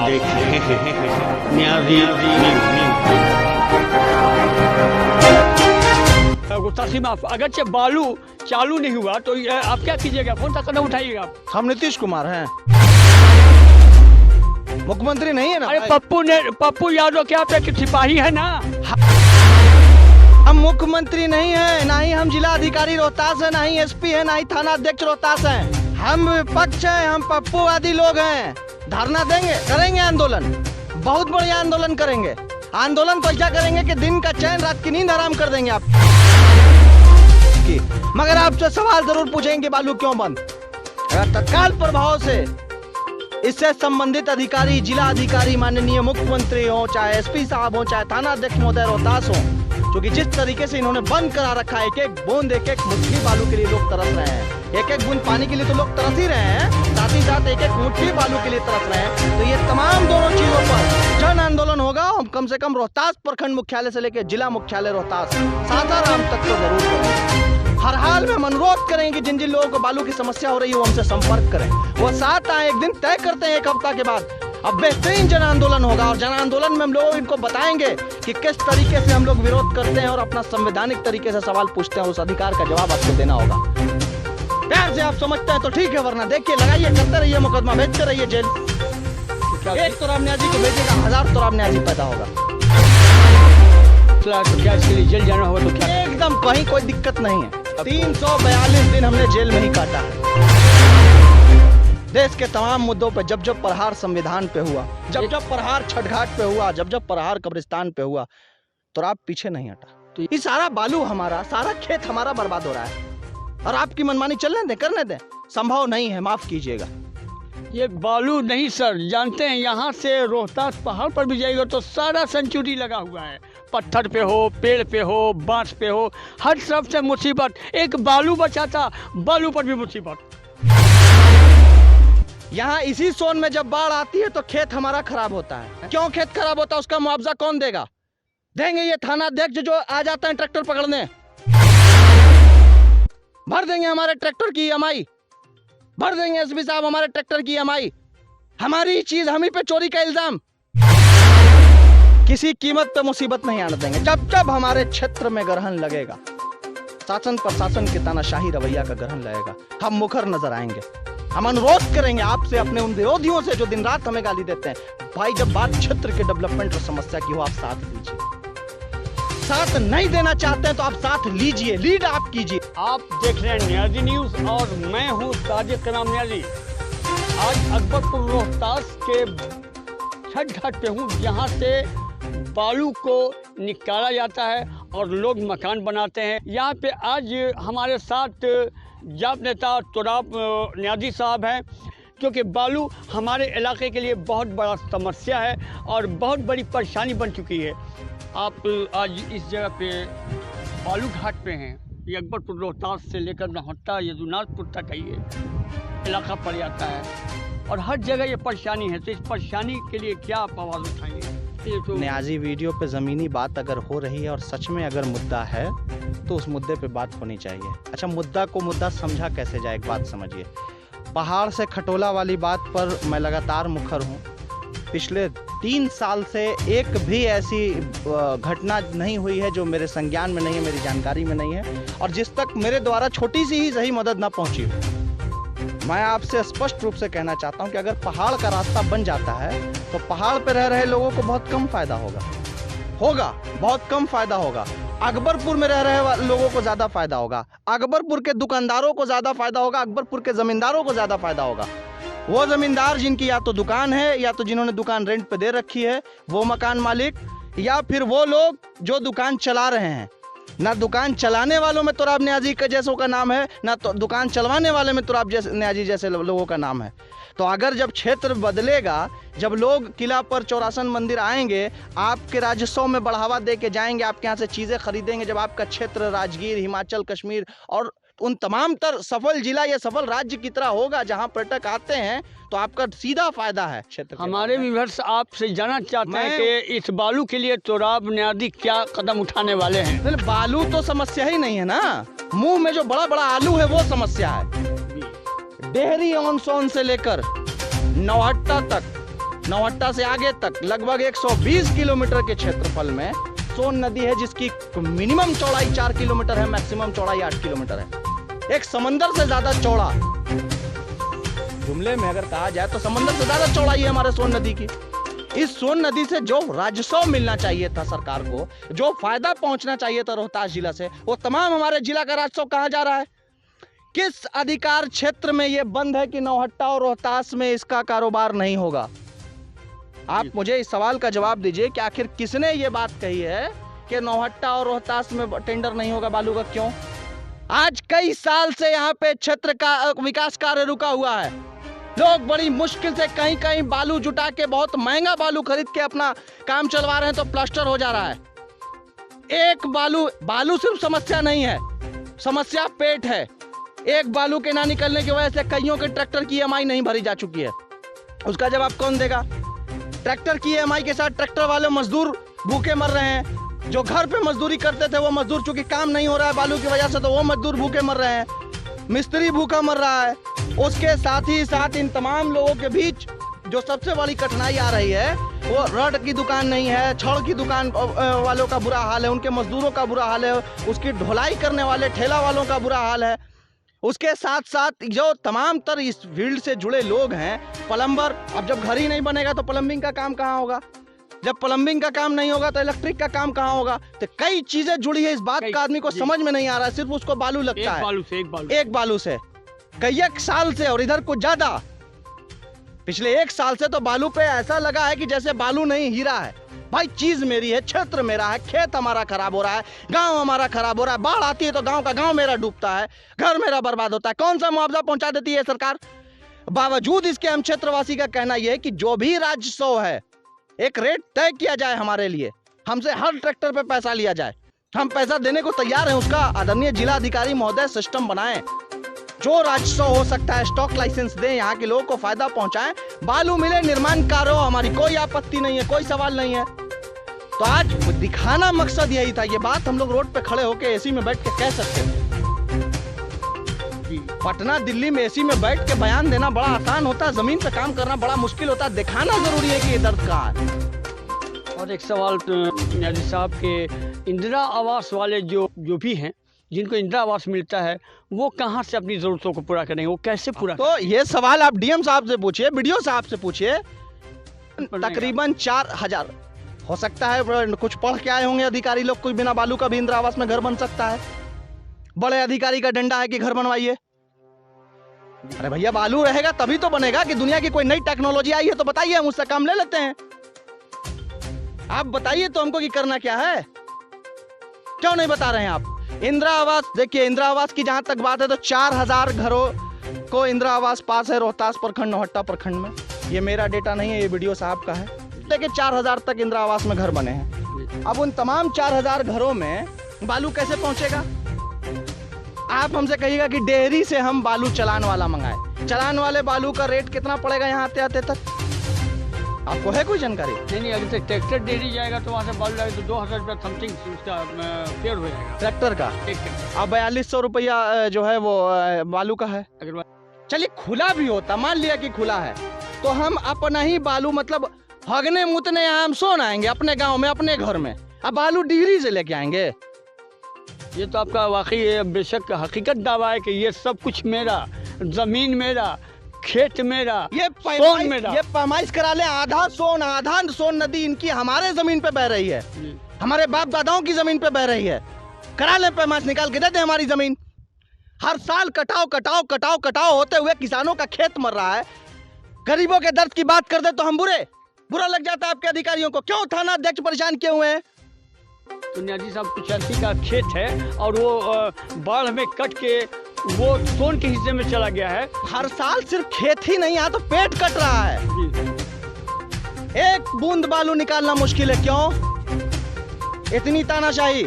देख न्याजी गुस्ताखी माफ, अगरचे बालू चालू नहीं हुआ तो आप क्या कीजिएगा, कौन सा कदम उठाइएगा आप? हम नीतीश कुमार हैं, मुख्यमंत्री नहीं है ना। अरे पप्पू यादव क्या आपके सिपाही है ना? हम मुख्यमंत्री नहीं है, ना ही हम जिला अधिकारी रोहतास है, ना ही एसपी है, ना ही थाना अध्यक्ष रोहतास है। हम विपक्ष है, हम पप्पूवादी लोग हैं। धरना देंगे, करेंगे आंदोलन, बहुत बढ़िया आंदोलन करेंगे। आंदोलन तो ऐसा करेंगे कि दिन का चैन रात की नींद हराम कर देंगे आप की। मगर आपसे सवाल जरूर पूछेंगे बालू क्यों बंद। अगर तत्काल प्रभाव से इससे संबंधित अधिकारी, जिला अधिकारी, माननीय मुख्यमंत्री हो, चाहे एसपी साहब हो, चाहे थाना अध्यक्ष महोदय रोहतास हो, क्योंकि जिस तरीके से इन्होंने बंद करा रखा है, एक एक बूंद, एक एक मुट्ठी बालू के लिए लोग तरस रहे हैं। एक एक बूंद पानी के लिए तो लोग तरस ही रहे हैं, साथ ही साथ एक एक मुट्ठी बालू के लिए तरस रहे हैं। तो ये तमाम दोनों चीजों पर जन आंदोलन होगा। हम कम से कम रोहतास प्रखंड मुख्यालय से लेकर जिला मुख्यालय रोहतास सासाराम तक तो जरूर करेंगे। हर हाल में हम अनुरोध करेंगे कि जिन जिन लोगों को बालू की समस्या हो रही है वो हमसे संपर्क करें, वो साथ आए। एक दिन तय करते हैं, एक हफ्ता के बाद अब बेहतरीन जन आंदोलन होगा और जन आंदोलन में हम लोग इनको बताएंगे कि किस तरीके से हम लोग विरोध करते हैं और अपना संवैधानिक तरीके से सवाल पूछते हैं। उस अधिकार का जवाब आपको देना होगा। प्यार से आप समझते हैं तो ठीक है, वरना देखिए लगाइए, करते रहिए, मुकदमा भेजते रहिए जेल। एक तुराब न्याजी को भेजेगा, 1000 तुराब न्याजी पैदा होगा। तो क्या इसके लिए जेल जाना होगा तो क्या? एकदम कहीं कोई दिक्कत नहीं है। 342 दिन हमने जेल में ही काटा है। देश के तमाम मुद्दों पे जब जब प्रहार संविधान पे हुआ, जब जब प्रहार छठ घाट पे हुआ, जब जब प्रहार कब्रिस्तान पे हुआ, तो आप पीछे नहीं हटा। तो ये सारा बालू हमारा, सारा खेत हमारा बर्बाद हो रहा है और आपकी मनमानी चलने दें, करने दें, संभव नहीं है, माफ कीजिएगा। ये बालू नहीं सर, जानते हैं यहाँ से रोहतास पहाड़ पर भी जाएगा तो सारा सेंचुरी लगा हुआ है। पत्थर पे हो, पेड़ पे हो, बांस पे हो, हर तरफ से मुसीबत। एक बालू बचा था, बालू पर भी मुसीबत। यहाँ इसी सोन में जब बाढ़ आती है तो खेत हमारा खराब होता है। क्यों खेत खराब होता है, उसका मुआवजा कौन देगा? देंगे ये थाना अध्यक्ष जो आ जाते हैं ट्रैक्टर पकड़ने, भर देंगे हमारे ट्रैक्टर की EMI, भर देंगे एसपी साहब हमारे ट्रैक्टर की EMI। हमारी चीज हम ही पे चोरी का इल्जाम। किसी कीमत पे मुसीबत नहीं आने देंगे। जब जब हमारे क्षेत्र में ग्रहण लगेगा, शासन प्रशासन के तानाशाही रवैया का ग्रहण लगेगा, हम मुखर नजर आएंगे। हम अनुरोध करेंगे आपसे, अपने उन विरोधियों से जो दिन रात हमें गाली देते हैं, भाई जब बात क्षेत्र के डेवलपमेंट और समस्या की हो, आप साथ दीजिए। साथ नहीं देना चाहते हैं तो आप साथ लीजिए, लीड आप कीजिए। आप देख रहे हैं न्याजी न्यूज और मैं हूँ साजिद का नाम न्याजी। आज अकबरपुर रोहतास के छठ घाट पे हूँ, जहाँ से बालू को निकाला जाता है और लोग मकान बनाते हैं। यहाँ पे आज हमारे साथ जाप नेता तुराब न्याजी साहब हैं, क्योंकि बालू हमारे इलाके के लिए बहुत बड़ा समस्या है और बहुत बड़ी परेशानी बन चुकी है। आप आज इस जगह पे बालू घाट पे हैं। ये अकबरपुर रोहतास से लेकर नहट्टा यदुनाथपुर तक का ये इलाका पड़ जाता है और हर जगह ये परेशानी है। तो इस परेशानी के लिए क्या आप आवाज़ उठाएंगे? तो न्याजी वीडियो पे ज़मीनी बात अगर हो रही है और सच में अगर मुद्दा है तो उस मुद्दे पे बात होनी चाहिए। अच्छा, मुद्दा को मुद्दा समझा कैसे जाए, एक बात समझिए। पहाड़ से खटोला वाली बात पर मैं लगातार मुखर हूँ। पिछले 3 साल से एक भी ऐसी घटना नहीं हुई है जो मेरे संज्ञान में नहीं है, मेरी जानकारी में नहीं है, और जिस तक मेरे द्वारा छोटी सी ही सही मदद ना पहुँची हो। मैं आपसे स्पष्ट रूप से कहना चाहता हूं कि अगर पहाड़ का रास्ता बन जाता है तो पहाड़ पे रह रहे लोगों को बहुत कम फायदा होगा, बहुत कम फायदा होगा। अकबरपुर में रह रहे लोगों को ज्यादा फायदा होगा, अकबरपुर के दुकानदारों को ज्यादा फायदा होगा, अकबरपुर के जमींदारों को ज्यादा फायदा होगा। वो जमींदार जिनकी या तो दुकान है, या तो जिन्होंने दुकान रेंट पे दे रखी है, वो मकान मालिक, या फिर वो लोग जो दुकान चला रहे हैं। ना दुकान चलाने वालों में तुराब न्याजी के जैसों का नाम है, ना तो दुकान चलवाने वाले में तुराब न्याजी जैसे लोगों का नाम है। तो अगर जब क्षेत्र बदलेगा, जब लोग किला पर चौरासन मंदिर आएंगे, आपके राजस्व में बढ़ावा दे के जाएंगे, आपके यहाँ से चीज़ें खरीदेंगे, जब आपका क्षेत्र राजगीर, हिमाचल, कश्मीर और उन तमाम तर सफल जिला या सफल राज्य की तरह होगा जहां पर्यटक आते हैं, तो आपका सीधा फायदा है क्षेत्र। हमारे व्यूअर्स आपसे जानना चाहते हैं कि इस बालू के लिए तुराब न्याजी क्या कदम उठाने वाले हैं? बालू तो समस्या ही नहीं है ना, मुंह में जो बड़ा बड़ा आलू है वो समस्या है। डेहरी ऑन सोन से लेकर नौहट्टा तक नौहट्टा से आगे तक लगभग 120 किलोमीटर के क्षेत्रफल में सोन नदी है, जिसकी मिनिमम चौड़ाई 4 किलोमीटर है, मैक्सिमम चौड़ाई 8 किलोमीटर है। एक समंदर से ज्यादा चौड़ा, जुमले में अगर कहा जाए तो समंदर से ज्यादा चौड़ाई है हमारे सोन नदी की। इस सोन नदी से जो राजस्व मिलना चाहिए था सरकार को, जो फायदा पहुंचना चाहिए था रोहतास जिला से, वो तमाम हमारे जिला का राजस्व कहां जा रहा है? किस अधिकार क्षेत्र में ये बंद है कि नौहट्टा और रोहतास में इसका कारोबार नहीं होगा? आप मुझे इस सवाल का जवाब दीजिए कि आखिर किसने ये बात कही है कि नौहट्टा और रोहतास में टेंडर नहीं होगा बालू का? क्यों? आज कई साल से यहाँ पे क्षेत्र का विकास कार्य रुका हुआ है। लोग बड़ी मुश्किल से कहीं कहीं बालू जुटा के बहुत महंगा बालू खरीद के अपना काम चलवा रहे हैं, तो प्लास्टर हो जा रहा है। एक बालू सिर्फ समस्या नहीं है, समस्या पेट है। एक बालू के ना निकलने की वजह से कईयों के ट्रैक्टर की ईएमआई नहीं भरी जा चुकी है। उसका जवाब कौन देगा? ट्रैक्टर की ईएमआई के साथ ट्रैक्टर वाले मजदूर भूखे मर रहे हैं। जो घर पे मजदूरी करते थे वो मजदूर, चूंकि काम नहीं हो रहा है बालू की वजह से, तो वो मजदूर भूखे मर रहे हैं। मिस्त्री भूखा मर रहा है। उसके साथ ही साथ इन तमाम लोगों के बीच जो सबसे बड़ी कठिनाई आ रही है, वो रड की दुकान नहीं है, छड़ की दुकान वालों का बुरा हाल है, उनके मजदूरों का बुरा हाल है, उसकी ढुलाई करने वाले ठेला वालों का बुरा हाल है। उसके साथ साथ जो तमाम तर इस फील्ड से जुड़े लोग हैं, प्लम्बर, अब जब घर ही नहीं बनेगा तो प्लम्बिंग का काम कहाँ होगा? जब प्लम्बिंग का काम नहीं होगा तो इलेक्ट्रिक का काम कहाँ होगा? तो कई चीजें जुड़ी है। इस बात का आदमी को समझ में नहीं आ रहा है, सिर्फ उसको बालू लगता है। एक बालू से कई एक साल से, और इधर कुछ ज्यादा, पिछले एक साल से तो बालू पे ऐसा लगा है कि जैसे बालू नहीं हीरा है। भाई चीज मेरी है, क्षेत्र मेरा है, खेत हमारा खराब हो रहा है, गांव हमारा खराब हो रहा है, बाढ़ आती है तो गांव का गांव मेरा डूबता है, घर मेरा बर्बाद होता है। कौन सा मुआवजा पहुंचा देती है सरकार? बावजूद इसके हम क्षेत्रवासी का कहना यह है कि जो भी राजस्व है, एक रेट तय किया जाए हमारे लिए, हमसे हर ट्रैक्टर पे पैसा लिया जाए। हम पैसा देने को तैयार हैं। उसका आदरणीय जिला अधिकारी महोदय सिस्टम बनाएं। जो राजस्व हो सकता है स्टॉक लाइसेंस दें, यहाँ के लोगों को फायदा पहुंचाएं, बालू मिले, निर्माण कार्य हो, हमारी कोई आपत्ति नहीं है, कोई सवाल नहीं है। तो आज दिखाना मकसद यही था। ये बात हम लोग रोड पे खड़े होके एसी में बैठ के कह सकते हैं। पटना दिल्ली में एसी में बैठ के बयान देना बड़ा आसान होता है, जमीन पे काम करना बड़ा मुश्किल होता है। दिखाना जरूरी है कि ये दर्द कहाँ है। और एक सवाल न्याजी साहब के, इंदिरा आवास वाले जो भी हैं, जिनको इंदिरा आवास मिलता है, वो कहाँ से अपनी जरूरतों को पूरा करेंगे? वो कैसे पूरा? तो ये सवाल आप डीएम साहब से पूछिए, बीडीओ साहब से पूछिए। तकरीबन 4000 हो सकता है, कुछ पढ़ के आए होंगे अधिकारी लोग, कोई बिना बालू का भी इंदिरा आवास में घर बन सकता है। बड़े अधिकारी का डंडा है कि घर बनवाइए। अरे भैया, बालू रहेगा तभी तो बनेगा। कि दुनिया की कोई नई टेक्नोलॉजी आई है तो बताइए, हम उससे काम ले लेते हैं। आप बताइए तो हमको कि करना क्या है। क्यों नहीं बता रहे हैं आप? इंदिरा आवास देखिए, इंदिरा आवास की जहां तक बात है तो 4000 घरों को इंदिरा आवास पास है रोहतास प्रखंड, नौहट्टा प्रखंड में। ये मेरा डेटा नहीं है, ये वीडियो साहब का है। देखिए 4000 तक इंदिरा आवास में घर बने हैं। अब उन तमाम 4000 घरों में बालू कैसे पहुंचेगा? आप हमसे कहिएगा कि डेयरी से हम बालू चलान वाला मंगाए। चलान वाले बालू का रेट कितना पड़ेगा यहाँ आते आते तक? आपको है कोई जानकारी? नहीं, अगर से ट्रैक्टर डेयरी जाएगा तो वहाँ से बालू जाएगा तो 2000 रुपया समथिंग उसका फेयर हो जाएगा ट्रैक्टर का। अब 4200 रुपया जो है वो बालू का है। अगर चलिए खुला भी होता, मान लिया कि खुला है, तो हम अपना ही बालू, मतलब हगने मुतने यहाँ हम सोन आएंगे अपने गांव में, अपने घर में। अब बालू डिहरी से लेके आएंगे? ये तो आपका वाकई बेशक हकीकत दावा है कि ये सब कुछ मेरा, जमीन मेरा, खेत मेरा, ये सोन मेरा। ये पैमाइश करा ले, आधा सोन नदी इनकी हमारे जमीन पे बह रही है, हमारे बाप दादाओं की जमीन पे बह रही है। करा ले पैमाइश, निकाल के दे दे हमारी जमीन। हर साल कटाव होते हुए किसानों का खेत मर रहा है। गरीबों के दर्द की बात कर दे तो हम बुरा लग जाता है आपके अधिकारियों को। क्यों थाना अध्यक्ष परेशान किए हुए हैं? तो न्याजी साहब कुचलती का खेत है और वो बाढ़ में कट के वो सोन के हिस्से में चला गया है। हर साल सिर्फ खेत ही नहीं, यहाँ तो पेट कट रहा है। एक बूंद बालू निकालना मुश्किल है। क्यों इतनी तानाशाही?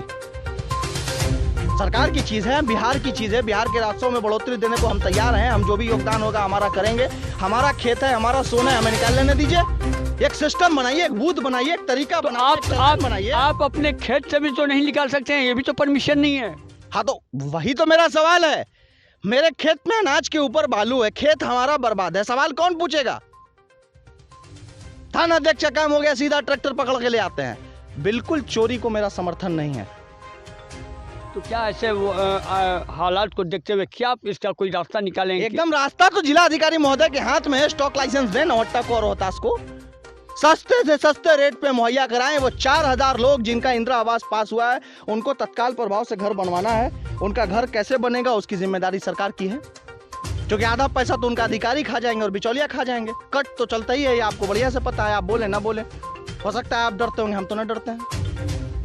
सरकार की चीज है, बिहार की चीज है। बिहार के राजस्व में बढ़ोतरी देने को हम तैयार हैं। हम जो भी योगदान होगा हमारा करेंगे। हमारा खेत है, हमारा सोना है, हमें निकाल लेने दीजिए। एक सिस्टम बनाइए, एक बूथ बनाइए, एक तरीका बनाइए। आप अपने खेत से भी तो नहीं निकाल सकते हैं, ये भी तो परमिशन नहीं है। हाँ तो वही तो मेरा सवाल है। मेरे खेत में अनाज के ऊपर बालू है, खेत हमारा बर्बाद है, सवाल कौन पूछेगा? थाना अध्यक्ष का काम हो गया सीधा ट्रैक्टर पकड़ के ले आते हैं। बिल्कुल चोरी को मेरा समर्थन नहीं है। तो क्या ऐसे हालात को देखते हुए क्या आप इसका कोई रास्ता निकालेंगे? एकदम रास्ता तो जिला अधिकारी महोदय के हाथ में है। स्टॉक लाइसेंस दें नौहट्टा को और रोहतास को, सस्ते से सस्ते रेट पे मुहैया कराएं। वो 4000 लोग जिनका इंदिरा आवास पास हुआ है उनको तत्काल प्रभाव से घर बनवाना है। उनका घर कैसे बनेगा उसकी जिम्मेदारी सरकार की है, क्योंकि आधा पैसा तो उनका अधिकारी खा जाएंगे और बिचौलिया खा जाएंगे। कट तो चलता ही है, ये आपको बढ़िया से पता है। आप बोले ना बोले, हो सकता है आप डरते होंगे, हम तो ना डरते हैं।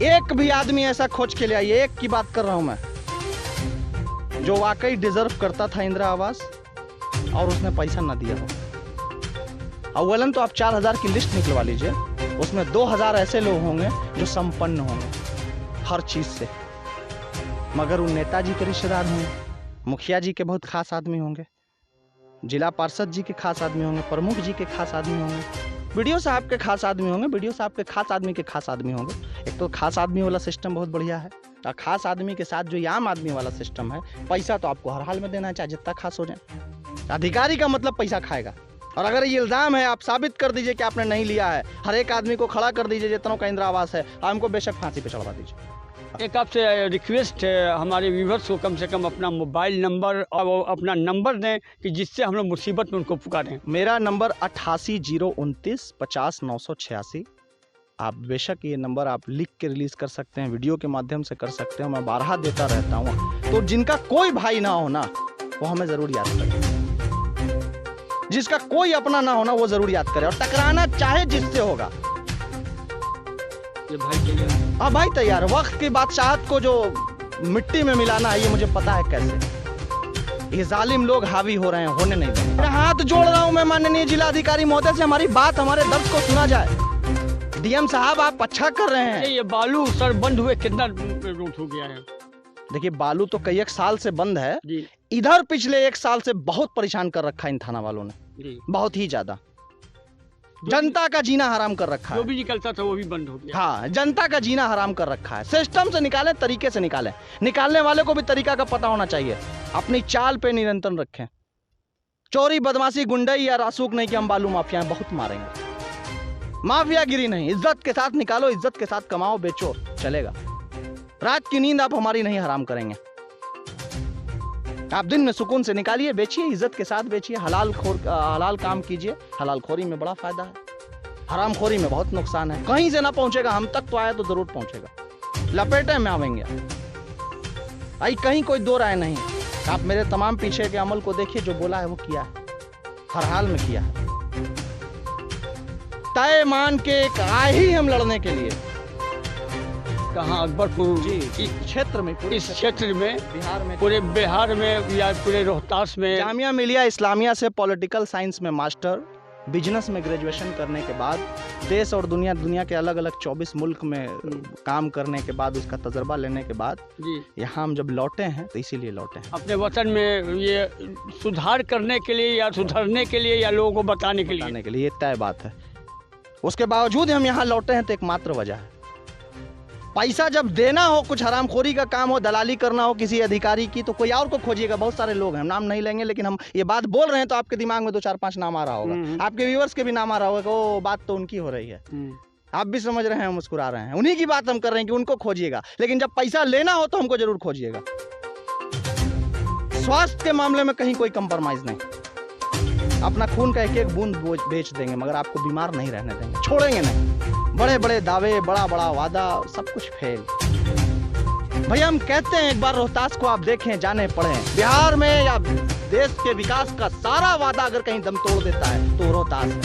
एक भी आदमी ऐसा खोज के ले आइए, एक की बात कर रहा हूं मैं, जो वाकई डिजर्व करता था इंदिरा आवास और उसने पैसा ना दिया हो। अव्वलन तो आप 4000 की लिस्ट निकलवा लीजिए, उसमें 2000 ऐसे लोग होंगे जो संपन्न होंगे हर चीज से, मगर उन नेताजी के रिश्तेदार होंगे, मुखिया जी के बहुत खास आदमी होंगे, जिला पार्षद जी के खास आदमी होंगे, प्रमुख जी के खास आदमी होंगे, बीडीओ साहब के खास आदमी होंगे, बीडीओ साहब के खास आदमी के खास आदमी होंगे। एक तो खास आदमी वाला सिस्टम बहुत बढ़िया है, और खास आदमी के साथ जो ये आम आदमी वाला सिस्टम है, पैसा तो आपको हर हाल में देना है, चाहे जितना खास हो जाए। अधिकारी का मतलब पैसा खाएगा, और अगर ये इल्जाम है आप साबित कर दीजिए कि आपने नहीं लिया है। हर एक आदमी को खड़ा कर दीजिए जितनों का इंदिरा आवास है, हमको बेशक फांसी पे चढ़वा दीजिए। एक आपसे रिक्वेस्ट है हमारे व्यूवर्स को, कम से कम अपना मोबाइल नंबर और वो अपना नंबर दें कि जिससे हम लोग मुसीबत में उनको पुकारें। मेरा नंबर 880929 50 986। आप बेशक ये नंबर आप लिख के रिलीज कर सकते हैं, वीडियो के माध्यम से कर सकते हैं, मैं बारहा देता रहता हूँ। तो जिनका कोई भाई ना हो ना, वो हमें जरूर याद करें। जिसका कोई अपना ना होना वो जरूर याद करे, और टकराना चाहे जिससे होगा। ये भाई तैयार? हाँ भाई तैयार। वक्त की बादशाहत को जो मिट्टी में मिलाना है, ये मुझे पता है कैसे। ये जालिम लोग हावी हो रहे हैं, होने नहीं देंगे। मैं हाथ जोड़ रहा हूँ मैं माननीय जिला अधिकारी महोदय से, हमारी बात, हमारे दर्द को सुना जाए। डीएम साहब आप अच्छा कर रहे हैं। ये बालू सर बंद हुए कितना रूट हो गया है? देखिए बालू तो कई एक साल से बंद है जी। इधर पिछले 1 साल से बहुत परेशान कर रखा है इन थाना वालों ने जी। बहुत ही ज्यादा। जनता का जीना हराम कर रखा जो है। भी निकलता था वो भी बंद हो गया। हाँ, जनता का जीना हराम कर रखा है। सिस्टम से निकालें, तरीके से निकालें। निकालने वाले को भी तरीका का पता होना चाहिए। अपनी चाल पे निरंतर रखें। चोरी बदमाशी गुंडई या रासूक नहीं कि हम बालू माफिया बहुत मारेंगे। माफियागिरी नहीं, इज्जत के साथ निकालो, इज्जत के साथ कमाओ, बेचो, चलेगा। रात की नींद आप हमारी नहीं हराम करेंगे। आप दिन में सुकून से निकालिए, बेचिए, इज्जत के साथ बेचिए, हलाल काम कीजिए। हलाल खोरी में बड़ा फायदा है, हराम खोरी में बहुत नुकसान है। कहीं से ना पहुंचेगा, हम तक तो आया तो जरूर पहुंचेगा। लपेटे में आवेंगे आई, कहीं कोई दो राय नहीं। आप मेरे तमाम पीछे के अमल को देखिए, जो बोला है वो किया है, हर हाल में किया है। तय मान के आए ही हम लड़ने के लिए। कहाँ? अकबरपुर जी क्षेत्र में, इस क्षेत्र में, बिहार में, पूरे बिहार में या पूरे रोहतास में। जामिया मिलिया इस्लामिया से पॉलिटिकल साइंस में मास्टर, बिजनेस में ग्रेजुएशन करने के बाद, देश और दुनिया के अलग अलग 24 मुल्क में काम करने के बाद, उसका तजर्बा लेने के बाद जी यहाँ हम जब लौटे हैं तो इसीलिए लौटे हैं। अपने वतन में ये सुधार करने के लिए या सुधरने के लिए या लोगों को बताने के लिए ये तय बात है। उसके बावजूद हम यहाँ लौटे हैं तो एकमात्र वजह है, पैसा जब देना हो, कुछ हरामखोरी का काम हो, दलाली करना हो किसी अधिकारी की, तो कोई और को खोजिएगा। बहुत सारे लोग हैं, नाम नहीं लेंगे, लेकिन हम ये बात बोल रहे हैं तो आपके दिमाग में 2-4-5 नाम आ रहा होगा, आपके व्यूअर्स के भी नाम आ रहा होगा। वो बात तो उनकी हो रही है, आप भी समझ रहे हैं, मुस्कुरा रहे हैं। उन्हीं की बात हम कर रहे हैं कि उनको खोजिएगा, लेकिन जब पैसा लेना हो तो हमको जरूर खोजिएगा। स्वास्थ्य के मामले में कहीं कोई कंप्रोमाइज नहीं। अपना खून का एक एक बूंद बेच देंगे, मगर आपको बीमार नहीं रहने देंगे, छोड़ेंगे नहीं। बड़े बड़े दावे, बड़ा बड़ा वादा, सब कुछ फेल। भैया हम कहते हैं, एक बार रोहतास को आप देखें, जाने पढ़ें। बिहार में या देश के विकास का सारा वादा अगर कहीं दम तोड़ देता है तो रोहतास है।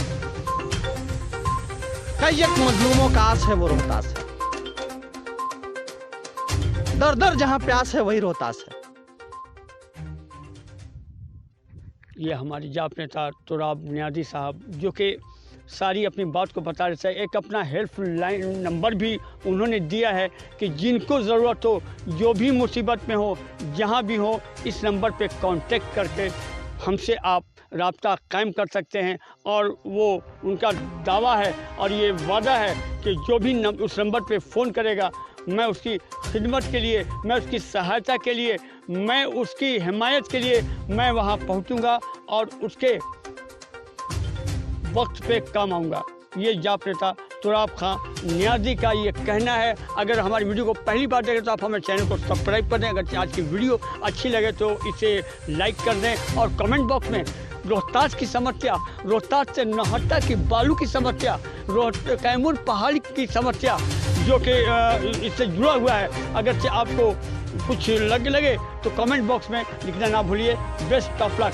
कई एक मजलूमों का आस है वो रोहतास है। दर दर जहां प्यास है वही रोहतास है। ये हमारे जाप नेता तुराब बुनियादी साहब, जो कि सारी अपनी बात को बता रहे थे। एक अपना हेल्पलाइन नंबर भी उन्होंने दिया है कि जिनको ज़रूरत हो, जो भी मुसीबत में हो, जहाँ भी हो, इस नंबर पे कांटेक्ट करके हमसे आप राब्ता कायम कर सकते हैं। और वो उनका दावा है और ये वादा है कि जो भी उस नंबर पे फ़ोन करेगा, मैं उसकी खिदमत के लिए, मैं उसकी सहायता के लिए, मैं उसकी हिमायत के लिए मैं वहाँ पहुँचूँगा और उसके वक्त पे काम आऊँगा। ये जाप नेता तुराब खां नियाजी का ये कहना है। अगर हमारी वीडियो को पहली बार देखें तो आप हमारे चैनल को सब्सक्राइब कर दें। अगर आज की वीडियो अच्छी लगे तो इसे लाइक कर दें और कमेंट बॉक्स में रोहतास की समस्या, रोहतास से नौहट्टा की बालू की समस्या, कैमूर पहाड़ी की समस्या जो कि इससे जुड़ा हुआ है, अगर से आपको कुछ लगे तो कमेंट बॉक्स में लिखना ना भूलिए। Best of luck.